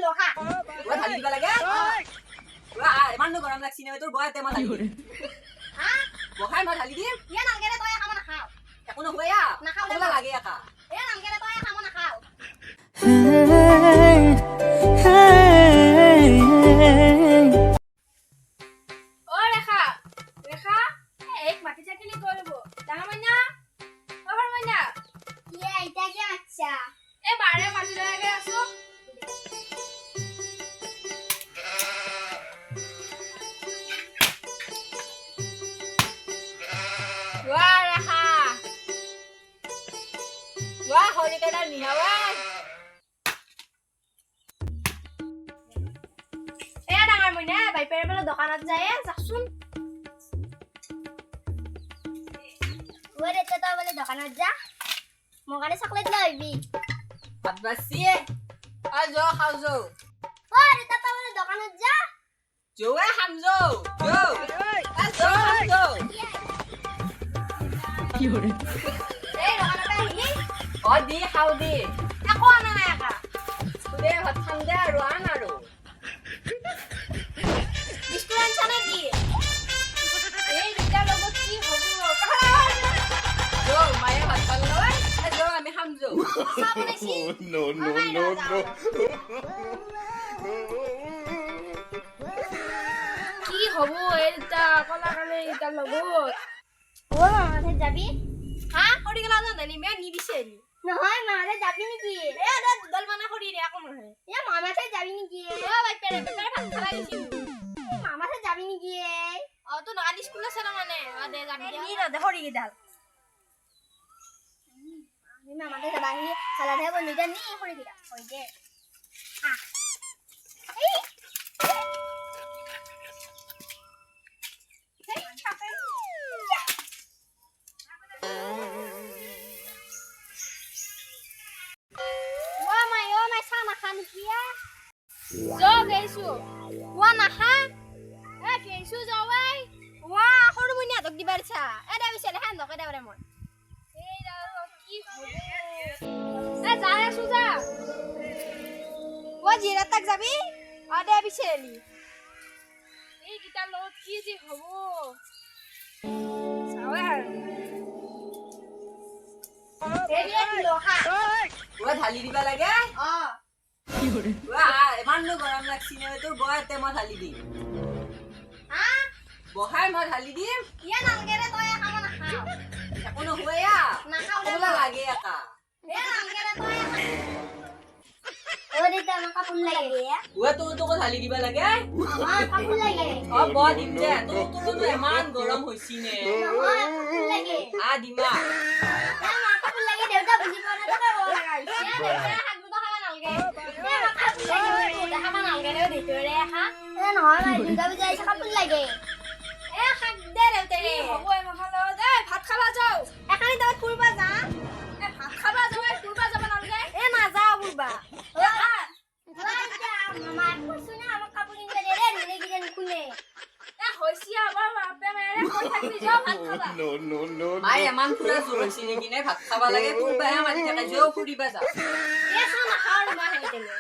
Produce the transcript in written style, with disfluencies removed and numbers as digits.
লোহা ওয়া ঢালি দিবা লাগে ওয়া ইমান গৰম লাগছি না তোৰ বয়াতে মই ঢালি দিম হা বহাই মই ঢালি দিম ইয়া নালগেৰে তই খাব নাখাও একো নহয়া নাখাও খাবলা লাগে একা ইয়া নালগেৰে তই খাব নাখাও ও রেখা রেখা এক মাটি চাকিলি করব ডাঙা মাইনা বাবার মাইনা ইয়া এটা কি আচ্ছা এ বারে মাটি লাগে আসো ওয়া রেখা ওয়া হরিকেটা নিহাওয়া এ ডাঙার মইনা বাইপের বেলা দোকানত যায় যাকছুন ওরে তো বলে দোকানত যা মোগানে চকলেট লৈ আইবি বাদবাসি আ যো খাও যো ওরে তো বলে দোকানত যা জোৱে খাম যো যো আ যো খাম যো এই দোকানতে আহিলি অ দি খাও দি একো আনা নাই একা দে ভাত খাম দে আৰু আন আৰু বিস্কুট আনছা নাকি এই বিটার লগত কি হবো যো মায়ে ভাত খাল নহয় আ যো আমি খাম যো চাহ বনাইছি No, no, no, no. কি হবো এটা কলাকালে এটার লগত ও মামাতে যাবি হ্যাঁ হরি গেলা জানি মে নি দিছেনি নহয় মামাতে যাবি নেকি এ দে দুদল মানা হরি রে আকো নহে এ মামাতে যাবি নেকি ও ভাই পেরে পেরে ভাত খালা দিছি মামাতে যাবি নেকি ও তো নগানি স্কুল আছে না মানে আ দে জানি নি রে হরি গিদাল আমি মামাতে যাবাহি সালাদে বন্ধুটা নি হরি গিদা হই দে এই ও মাই চাহ নাখান কিয়া জো গেছু ও নাখা এ গেছু যাওয়াই ওয়া সৰু মুনি হাতক দিবা দিছা এ দে বিচাৰে হান দকে দে মই এই কি হবো এ যাই আছো যা ও জিৰা তাক যাবি অ দে বিচাৰি এই গিটার লগত কি যে হবো চাওয়া এই লোহা ওয়া ঢালি দিবা লাগে অ ওয়া ইমান গৰম লাগছি না তোৰ বয়াতে মই ঢালি দিম হা বহাই মই ঢালি দিম ইয়া নালগেৰে তই খাব নাখাও একো নহয়া নাখাও দে খাবলা লাগে একা ইয়া নালগেৰে তই ও দিতা আমাক কাপোৰ লাগে ওয়া তোৰ ঢালি দিবা লাগে আমাৰ কাপোৰ লাগে অ ব দিম দে তোৰ ইমান গৰম হৈছি নে নহয় কাপোৰ লাগে আ দিমা আমাৰ কাপোৰ লাগে দেউতা বুজি পোৱা নাই তই ও লাগা ইয়া দেউতা হাত দুটা খাব নালগে ইয়া আমাক কাপোৰ লাগে খাব নালগে ৰে ভিতৰে খা এ নহয় মাই দুটা বুজি আহিছে কাপোৰ লাগে এ খাক দে দেউতাৰে হবো এ মখালা দে ভাত খাবা যাও এখানি তই ফুৰবা যা এ ভাত খাবা যাও ফুৰবা যাব নালগে এ নাযাও ফুৰবা মামা কৈছো না আমাক কাপোৰ কিনিব দে ৰে নিলে কিনে নুকুনে এ হইছি আবার বাপে মেরে কই থাকি যাও ভাত খাবা No, no, no, মাই no. ইমান ফুৰা জোৰ হৈছি নেকি নে ভাত খাবা লাগে তোৰ বাহে মাতি থাকে যেও ফুৰিবা যা এ খানা খাও মা হেতেলে